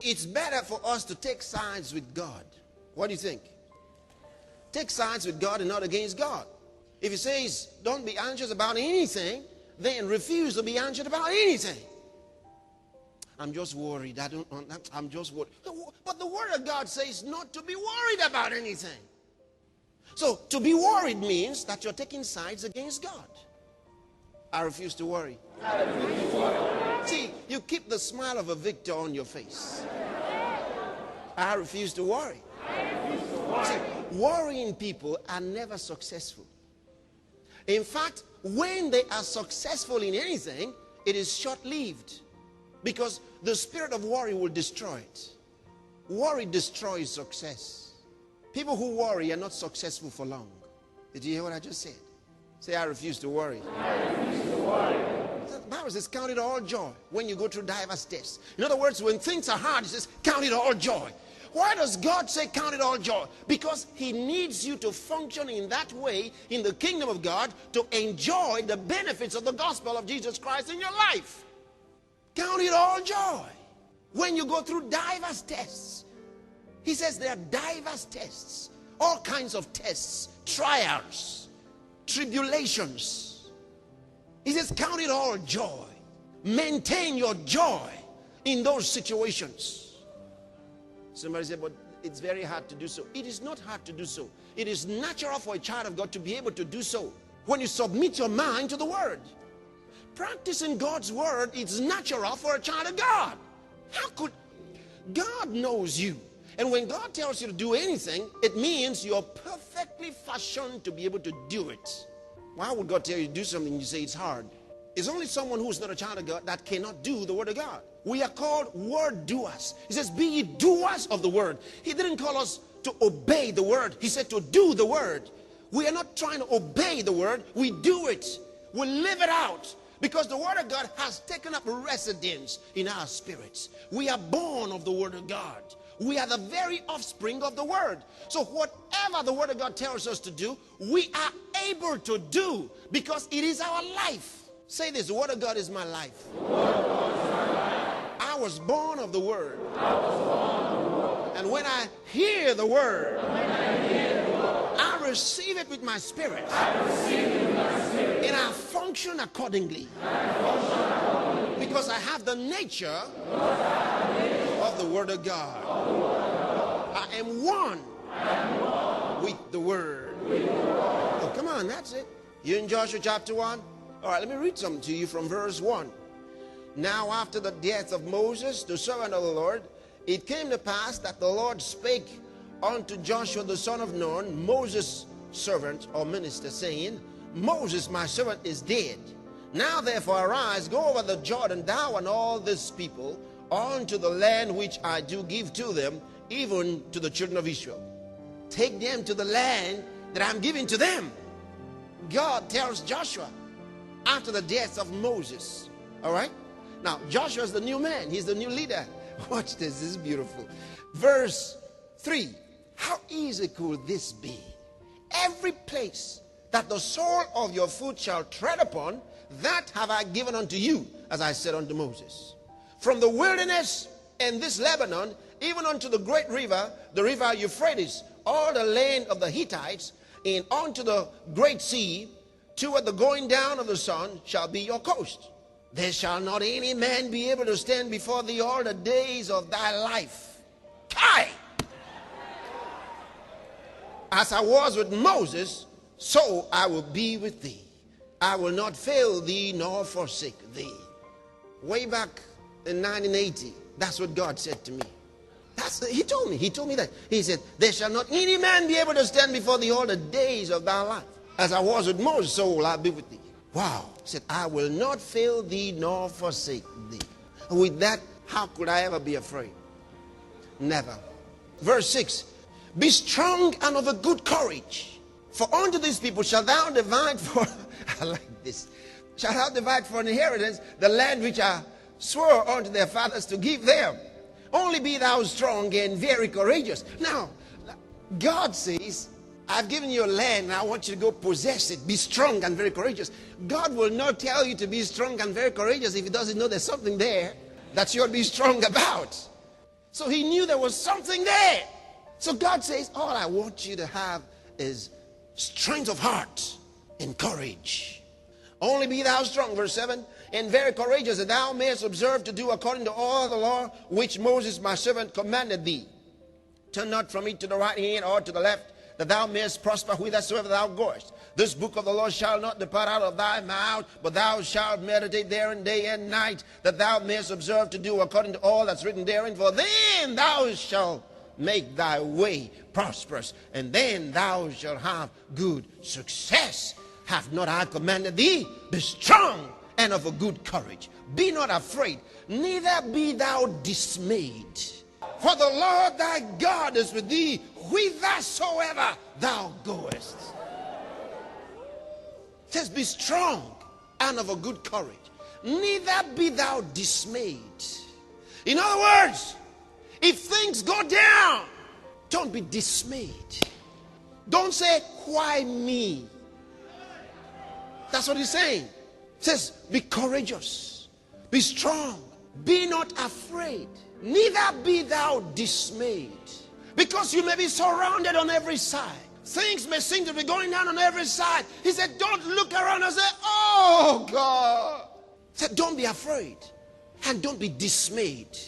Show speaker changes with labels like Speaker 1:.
Speaker 1: It's better for us to take sides with God. What do you think? Take sides with God and not against God. If he says, don't be anxious about anything, then refuse to be anxious about anything. I'm just worried. I'm just worried. But the Word of God says not to be worried about anything. So to be worried means that you're taking sides against God. I refuse to worry. I refuse to worry. See, you keep the smile of a victor on your face. I refuse to worry. I refuse to worry. See, worrying people are never successful. In fact, when they are successful in anything, it is short-lived. Because the spirit of worry will destroy it. Worry destroys success. People who worry are not successful for long. Did you hear what I just said? Say, I refuse to worry. I refuse to worry. The Bible says, count it all joy when you go through diverse tests. In other words, when things are hard, it says, count it all joy. Why does God say count it all joy? Because he needs you to function in that way in the kingdom of God to enjoy the benefits of the gospel of Jesus Christ in your life. Count it all joy when you go through diverse tests. He says there are diverse tests, all kinds of tests, trials, tribulations. He says count it all joy. Maintain your joy in those situations. Somebody said, but it's very hard to do so. It is not hard to do so. It is natural for a child of God to be able to do so when you submit your mind to the Word. Practicing God's Word is natural for a child of God. How could God knows you? And when God tells you to do anything, it means you're perfectly fashioned to be able to do it. Why would God tell you to do something and you say it's hard? It's only someone who's not a child of God that cannot do the Word of God. We are called word doers. He says, be ye doers of the Word. He didn't call us to obey the Word. He said to do the Word. We are not trying to obey the Word. We do it. We live it out. Because the Word of God has taken up residence in our spirits. We are born of the Word of God. We are the very offspring of the Word. So whatever the Word of God tells us to do, we are able to do because it is our life. Say this, the Word of God is my life. The Word of God is my life. I was born of the Word. I was born of the Word. And when I hear the Word, I receive it with my spirit. I receive it with my spirit. And I function accordingly. Because I have the nature of the Word of God. I am one with the Word. Oh, come on, that's it. You in Joshua chapter 1? All right, let me read something to you from verse 1. Now after the death of Moses, the servant of the Lord, it came to pass that the Lord spake unto Joshua the son of Nun, Moses' servant or minister, saying, Moses my servant is dead. Now therefore arise, go over the Jordan, thou and all this people, unto the land which I do give to them, even to the children of Israel. Take them to the land that I'm giving to them. God tells Joshua after the death of Moses. All right? Now, Joshua is the new man. He's the new leader. Watch this. This is beautiful. Verse 3. How easy could this be? Every place that the sole of your foot shall tread upon, that have I given unto you, as I said unto Moses. From the wilderness and this Lebanon, even unto the great river, the river Euphrates, all the land of the Hittites, and unto the great sea, toward the going down of the sun, shall be your coast. There shall not any man be able to stand before thee all the days of thy life. Kai! As I was with Moses, so I will be with thee. I will not fail thee nor forsake thee. Way back in 1980, that's what God said to me. He told me that. He said, there shall not any man be able to stand before thee all the days of thy life. As I was with Moses, so will I be with thee. Wow. He said, I will not fail thee nor forsake thee. And with that, how could I ever be afraid? Never. Verse 6. Be strong and of a good courage. For unto these people shalt thou divide for, I like this, shalt thou divide for an inheritance the land which I swore unto their fathers to give them. Only be thou strong and very courageous. Now, God says, I've given you a land and I want you to go possess it. Be strong and very courageous. God will not tell you to be strong and very courageous if he doesn't know there's something there that you'll be strong about. So he knew there was something there. So God says, all I want you to have is strength of heart and courage. Only be thou strong, verse 7, and very courageous, that thou mayest observe to do according to all the law which Moses my servant commanded thee. Turn not from it to the right hand or to the left, that thou mayest prosper whithersoever thou goest. This book of the law shall not depart out of thy mouth, but thou shalt meditate therein day and night, that thou mayest observe to do according to all that's written therein. For then thou shalt make thy way prosperous, and then thou shalt have good success. Have not I commanded thee? Be strong and of a good courage. Be not afraid, neither be thou dismayed. For the Lord thy God is with thee whithersoever thou goest. It says, be strong and of a good courage. Neither be thou dismayed. In other words, if things go down, don't be dismayed. Don't say, why me? That's what he's saying. It says, be courageous, be strong, be not afraid, neither be thou dismayed. Because you may be surrounded on every side. Things may seem to be going down on every side. He said, don't look around and say, oh God. He said, don't be afraid and don't be dismayed.